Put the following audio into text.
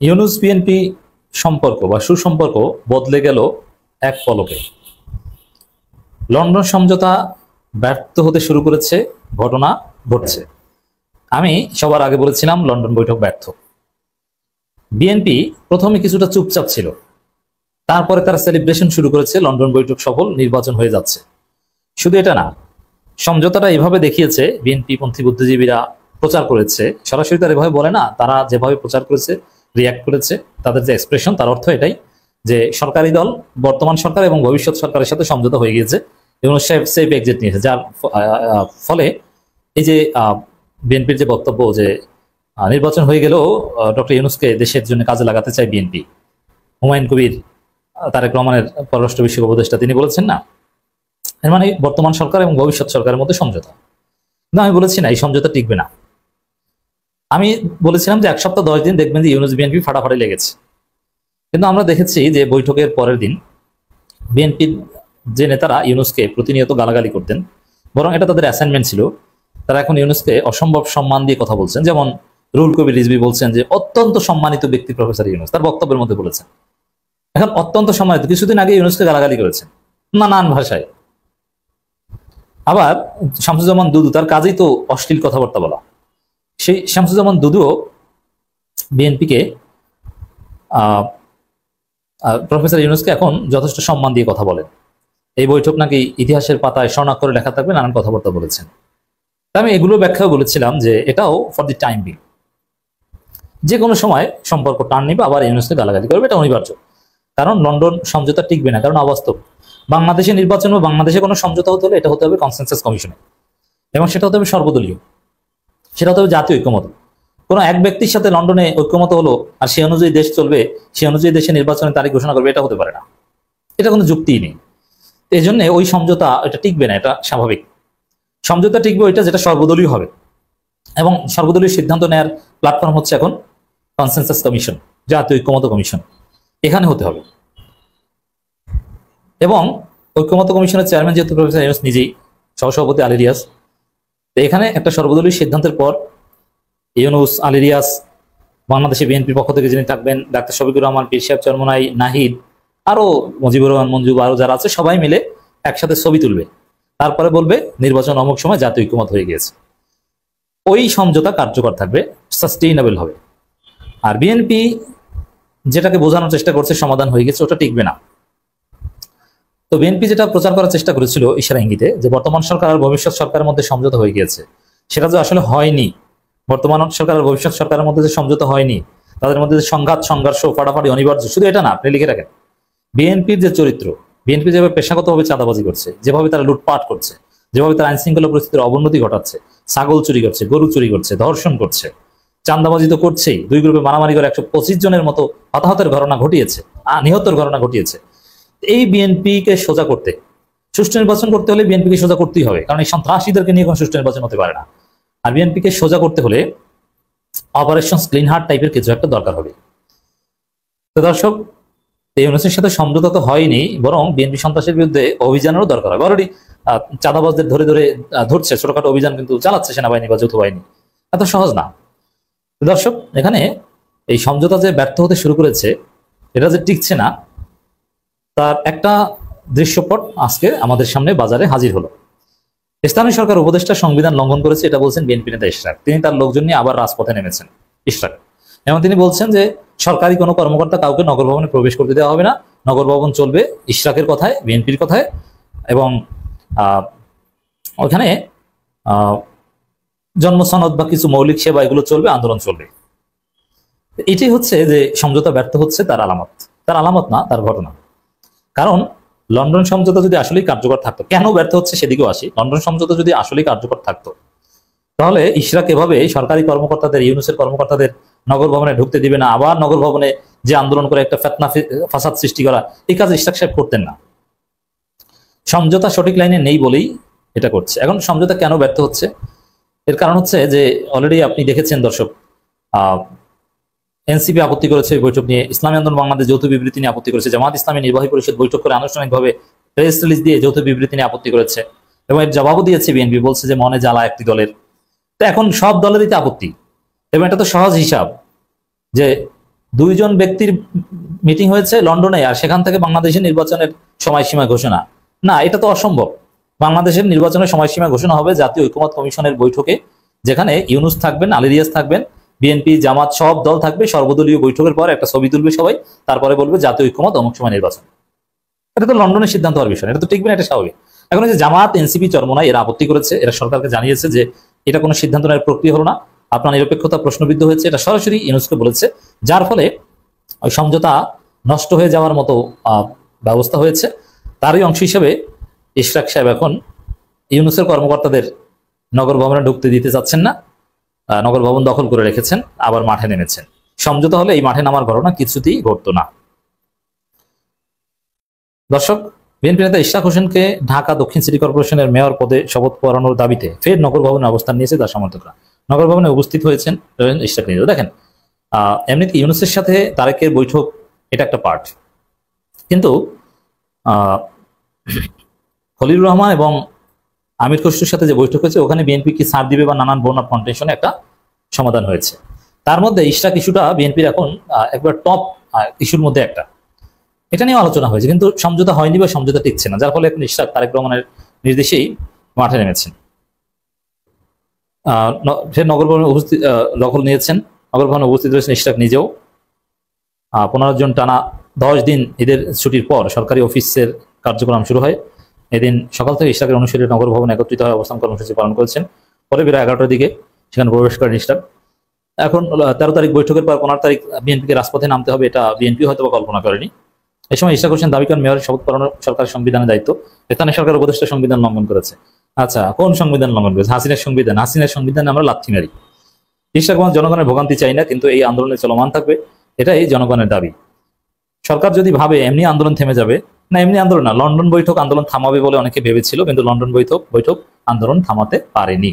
Yunus BNP সম্পর্ক বা সুসম্পর্ক বদলে গেল এক পলকে। লন্ডন সমঝোতা ব্যর্থ হতে শুরু করেছে, ঘটনা ঘটছে। আমি সবার আগে বলেছিলাম লন্ডন বৈঠক ব্যর্থ। বিএনপি প্রথমে কিছুটা চুপচাপ ছিল, তারপরে তারা সেলিব্রেশন শুরু করেছে, লন্ডন বৈঠক সফল, নির্বাচন হয়ে যাচ্ছে। শুধু এটা না, সমঝোতাটা এভাবে দেখিয়েছে, বিএনপি পন্থী বুদ্ধিজীবীরা প্রচার করেছে, সরাসরি তারা এভাবে বলে না, তারা যেভাবে প্রচার করেছে, রিয়াক্ট করেছে, তাদের যে এক্সপ্রেশন, তার অর্থ এটাই যে সরকারি দল বর্তমান সরকার এবং ভবিষ্যৎ সরকারের সাথে সমঝোতা হয়ে গিয়েছে এবং সেফ এক্সিট নিয়েছে, যার ফলে এই যে বিএনপির যে বক্তব্য যে নির্বাচন হয়ে গেলেও ডক্টর ইউনূসকে দেশের জন্য কাজে লাগাতে চায় বিএনপি। হুমায়ুন কবির, তারেক রহমানের পররাষ্ট্র বিষয়ক উপদেষ্টা, তিনি বলেছেন না, এর মানে বর্তমান সরকার এবং ভবিষ্যৎ সরকারের মধ্যে সমঝোতা। না, আমি বলেছি না এই সমঝোতা টিকবে না। আমি বলেছিলাম যে 1 সপ্তাহ 10 দিন দেখবেন যে ইউনূস বিএনপি ফাটাফাটি লেগেছে, কিন্তু আমরা দেখেছি যে বৈঠকের পরের দিন বিএনপির যে নেতারা ইউনূসকে প্রতিনিয়ত গালাগালি করতেন, বরং এটা তাদের অ্যাসাইনমেন্ট ছিল, তারা এখন ইউনূসকে অসম্ভব সম্মান দিয়ে কথা বলছেন। যেমন রুহুল কবির রিজভী বলছেন যে অত্যন্ত সম্মানিত ব্যক্তি প্রফেসর ইউনূস, তার বক্তব্যের মধ্যে বলেছেন এখন অত্যন্ত সম্মানিত। কিছুদিন আগে ইউনূসকে গালাগালি করেছেন নানান ভাষায়। আবার শামসুজ্জামান দুদু, তার কাজেই তো অশ্লীল কথাবার্তা বলা, সেই শামসুজ্জামান দুদুও বিএনপিকে প্রফেসর ইউনূসকে এখন যথেষ্ট সম্মান দিয়ে কথা বলেন। এই বৈঠক নাকি ইতিহাসের পাতায় স্বর্ণাক্ষরে লেখা থাকবে, নানান কথাবার্তা বলেছেন। আমি এগুলো ব্যাখ্যাও বলেছিলাম যে এটাও ফর দি টাইম বিং, যে কোনো সময় সম্পর্ক টান নিবে, আবার ইউনূসকে গালাগালি করবে, এটা অনিবার্য। কারণ লন্ডন সমঝোতা টিকবে না, কারণ অবাস্তব। বাংলাদেশে নির্বাচন বা বাংলাদেশে কোনো সমঝোতা হতে হলে এটা হতে হবে কনসেনসাস কমিশনে, এবং সেটা হতে হবে সর্বদলীয়, সেটা হতে হবে জাতীয় ঐক্যমত। কোনো এক ব্যক্তির সাথে লন্ডনে ঐক্যমত হলো আর সে অনুযায়ী দেশ চলবে, সে অনুযায়ী দেশে নির্বাচনের তারিখ ঘোষণা করবে, এটা হতে পারে না, এটা কোনো যুক্তিই নেই। এই জন্য ওই সমঝোতা এটা টিকবে না, এটা স্বাভাবিক। সমঝোতা টিকবে ওইটা যেটা সর্বদলীয় হবে, এবং সর্বদলীয় সিদ্ধান্ত নেওয়ার প্ল্যাটফর্ম হচ্ছে এখন কনসেনসাস কমিশন, জাতীয় ঐক্যমত কমিশন, এখানে হতে হবে। এবং ঐক্যমত কমিশনের চেয়ারম্যান যেহেতু প্রফেসর ইউনূস নিজেই, সহসভাপতি আলী রিয়াজ, এখানে একটা সর্বদলীয় সিদ্ধান্তের পর ইউনূস, আলী রিয়াজ, বাংলাদেশে বিএনপির পক্ষ থেকে যিনি থাকবেন ডাক্তার শফিকুর রহমান, পীর সাহেব চরমোনাই, নাহিদ, আরো মুজিবুর রহমান মঞ্জু, আরো যারা আছে সবাই মিলে একসাথে ছবি তুলবে, তারপরে বলবে নির্বাচন অমুক সময় জাতীয় ঐক্যমত হয়ে গিয়েছে। ওই সমঝোতা কার্যকর থাকবে, সাস্টেইনেবল হবে। আর বিএনপি যেটাকে বোঝানোর চেষ্টা করছে সমাধান হয়ে গেছে, ওটা টিকবে না। তো বিএনপি যেটা প্রচার করার চেষ্টা করেছিল ইশারা ইঙ্গিতে, যে বর্তমান সরকার আর ভবিষ্যৎ সরকারের মধ্যে সমঝোতা হয়ে গিয়েছে, সেটা যে আসলে হয়নি। বর্তমান সরকার আর ভবিষ্যৎ সরকারের মধ্যে যে সমঝোতা হয়নি, তাদের মধ্যে যে সংঘাত, সংঘর্ষ, ফাটাফাটি অনিবার্য। শুধু এটা না, আপনি লিখে রাখেন, বিএনপির যে চরিত্র, বিএনপি যেভাবে পেশাগতভাবে চাঁদাবাজি করছে, যেভাবে তারা লুটপাট করছে, যেভাবে তারা আইন শৃঙ্খলা পরিস্থিতির অবনতি ঘটাচ্ছে, ছাগল চুরি করছে, গরু চুরি করছে, ধর্ষণ করছে, চাঁদাবাজি তো করছেই, 2 গ্রুপে মারামারি করে 125 জনের মতো হতাহতের ঘটনা ঘটিয়েছে, নিহতের ঘটনা ঘটিয়েছে। এই বিএনপিকে সোজা করতে, সুষ্ঠু নির্বাচন করতে হলে বিএনপিকে সোজা করতেই হবে, কারণ এই সন্ত্রাসীদেরকে নিয়ে কোনো সুষ্ঠু নির্বাচন হতে পারে না। আর বিএনপিকে সোজা করতে হলে অপারেশন ক্লিন হার্ট টাইপের কিছু একটা দরকার হবে। তো দর্শক, এই ইউনূসের সাথে সমঝোতা তো হয়নি, বরং বিএনপি সন্ত্রাসের বিরুদ্ধে অভিযানেরও দরকার হবে। অলরেডি চাঁদাবাজদের ধরে ধরে ধরছে, ছোটখাটো অভিযান কিন্তু চালাচ্ছে সেনাবাহিনী বা যৌথ বাহিনী, এত সহজ না। দর্শক, এখানে এই সমঝোতা যে ব্যর্থ হতে শুরু করেছে, এটা যে টিকছে না, তার একটা দৃশ্যপট আজকে আমাদের সামনে বাজারে হাজির হলো। স্থানীয় সরকার উপদেষ্টা সংবিধান লঙ্ঘন করেছে, এটা বলছেন বিএনপি নেতা ইশরাক। তিনি তার লোকজন নিয়ে আবার রাজপথে নেমেছেন ইশরাক, এবং তিনি বলছেন যে সরকারি কোনো কর্মকর্তা কাউকে নগর ভবনে প্রবেশ করতে দেওয়া হবে না, নগর ভবন চলবে ইশরাকের কথায়, বিএনপির কথায়, এবং ওখানে জন্ম সনদ বা কিছু মৌলিক সেবা এগুলো চলবে, আন্দোলন চলবে। এটাই হচ্ছে যে সমঝোতা ব্যর্থ হচ্ছে তার আলামত, তার আলামত না, তার ঘটনা। কারণ লন্ডন সমঝোতা যদি আসলেই কার্যকর থাকতো, কেন ব্যর্থ হচ্ছে সেদিকেও আসি। লন্ডন সমঝোতা যদি আসলেই কার্যকর থাকতো, তাহলে ইশরাক এভাবে সরকারি কর্মকর্তাদের, ইউনূসের কর্মকর্তাদের নগর ভবনে ঢুকতে দিবে না, আবার নগর ভবনে যে আন্দোলন করে একটা ফিতনা ফাসাদ সৃষ্টি করা, এই কাজ ইশরাক সাহেব করতেন না। সমঝোতা সঠিক লাইনে নেই বলেই এটা করছে। এখন সমঝোতা কেন ব্যর্থ হচ্ছে, এর কারণ হচ্ছে যে অলরেডি আপনি দেখেছেন দর্শক, এনসিপি আপত্তি করেছে এই বৈঠক নিয়ে, ইসলামী আন্দোলন বাংলাদেশ যৌথ বিবৃতি নিয়ে আপত্তি করেছে, জামাত ইসলামী নির্বাহী পরিষদ বৈঠক করে আনুষ্ঠানিকভাবে প্রেস রিলিজ দিয়ে যৌথ বিবৃতি নিয়ে আপত্তি করেছে, এবং এর জবাবও দিয়েছে বিএনপি, বলছে যে মনে জ্বালা একটি দলের। তো এখন সব দলেরই তো আপত্তি, এবং এটা তো সহজ হিসাব যে দুইজন ব্যক্তির মিটিং হয়েছে লন্ডনে, আর সেখান থেকে বাংলাদেশের নির্বাচনের সময়সীমা ঘোষণা। না, এটা তো অসম্ভব। বাংলাদেশের নির্বাচনের সময়সীমা ঘোষণা হবে জাতীয় ঐকমত্য কমিশনের বৈঠকে, যেখানে ইউনূস থাকবেন, আলী রিয়াজ থাকবেন, বিএনপি জামাত সব দল থাকবে। সর্বদলীয় বৈঠকের পর একটা ছবি তুলবে সবাই, তারপরে বলবে জাতীয় ঐকমত্য অমুক সময় নির্বাচন। এটা তো লন্ডনের সিদ্ধান্ত হওয়ার বিষয়, এটা তো টিকবে না, এটা স্বাভাবিক। এখন যে জামাত, এনসিপি, চরমোনাই এরা আপত্তি করেছে, এরা সরকারকে জানিয়েছে যে এটা কোনো সিদ্ধান্ত নেওয়ার প্রক্রিয়া হলো না, আপনার নিরপেক্ষতা প্রশ্নবিদ্ধ হয়েছে, এটা সরাসরি ইউনূসকে বলেছে। যার ফলে ওই সমঝোতা নষ্ট হয়ে যাওয়ার মতো ব্যবস্থা হয়েছে। তারই অংশ হিসেবে ইশরাক সাহেব এখন ইউনূসের কর্মকর্তাদের নগর ভবনে ঢুকতে দিতে চাচ্ছেন না, নগর ভবন দখল করে রেখেছেন, আবার মাঠে নেমেছেন। সমঝোতা হলে এই মাঠে নামার ঘটনা কিছুতেই ঘটতো না। দর্শক, বিএনপি নেতা ইশরাক হোসেনকে ঢাকা দক্ষিণ সিটি কর্পোরেশনের মেয়র পদে শপথ পড়ানোর দাবিতে ফের নগর ভবনে অবস্থান নিয়েছে তার সমর্থকরা। নগর ভবনে উপস্থিত হয়েছেন ইশরাক নিজেও। দেখেন, এমনিতে ইউনূসের সাথে তারেকের বৈঠক এটা একটা পার্ট, কিন্তু খলিলুর রহমান এবং আমির খসরুর সাথে যে বৈঠক হয়েছে ওখানে বিএনপি কি ছাড় দিবে বা নানান বোন অফ কন্টেনশনে একটা সমাধান হয়েছে। তার মধ্যে ইশরাক ইস্যুটা বিএনপির এখন একবার টপ ইস্যুর মধ্যে একটা, এটা নিয়ে আলোচনা হয়েছে, কিন্তু সমঝোতা হয়নি বা সমঝোতা টিকছে না। যার ফলে এখন ইশরাক তারেক রহমানের নির্দেশেই মাঠে নেমেছেন। সে নগর ভবনে দখল নিয়েছেন, নগর ভবনে উপস্থিত রয়েছেন ইশরাক নিজেও। 15 জন টানা 10 দিন ঈদের ছুটির পর সরকারি অফিসের কার্যক্রম শুরু হয়। এদিন সকাল থেকে ইশরাকের অনুসারী নগর ভবনে একত্রিত হয়ে অবস্থান কর্মসূচি পালন করেছেন। পরে বেলা 11টার দিকে সেখানে প্রবেশ করেন ইশরাক। এখন 13 তারিখ বৈঠকের পর 15 তারিখ বিএনপিকে রাজপথে নামতে হবে, এটা বিএনপি হয়তো কল্পনা করেনি। এই সময় ইশরাক হোসেন দাবি করেন মেয়রের শপথ পড়ানো সরকারের সংবিধানের দায়িত্ব, স্থানীয় সরকার উপদেষ্টা সংবিধান লঙ্ঘন করেছে। আচ্ছা, কোন সংবিধান লঙ্ঘন করেছে? হাসিনার সংবিধান। হাসিনার সংবিধানে আমরা লাথি মারি। ইশরাক জনগণের ভোগান্তি চাই না, কিন্তু এই আন্দোলনে চলমান থাকবে, এটাই জনগণের দাবি। সরকার যদি ভাবে এমনি আন্দোলন থেমে যাবে, না এমনি আন্দোলন না, লন্ডন বৈঠক আন্দোলন থামাবে বলে অনেকে ভেবেছিল, কিন্তু লন্ডন বৈঠক আন্দোলন থামাতে পারেনি।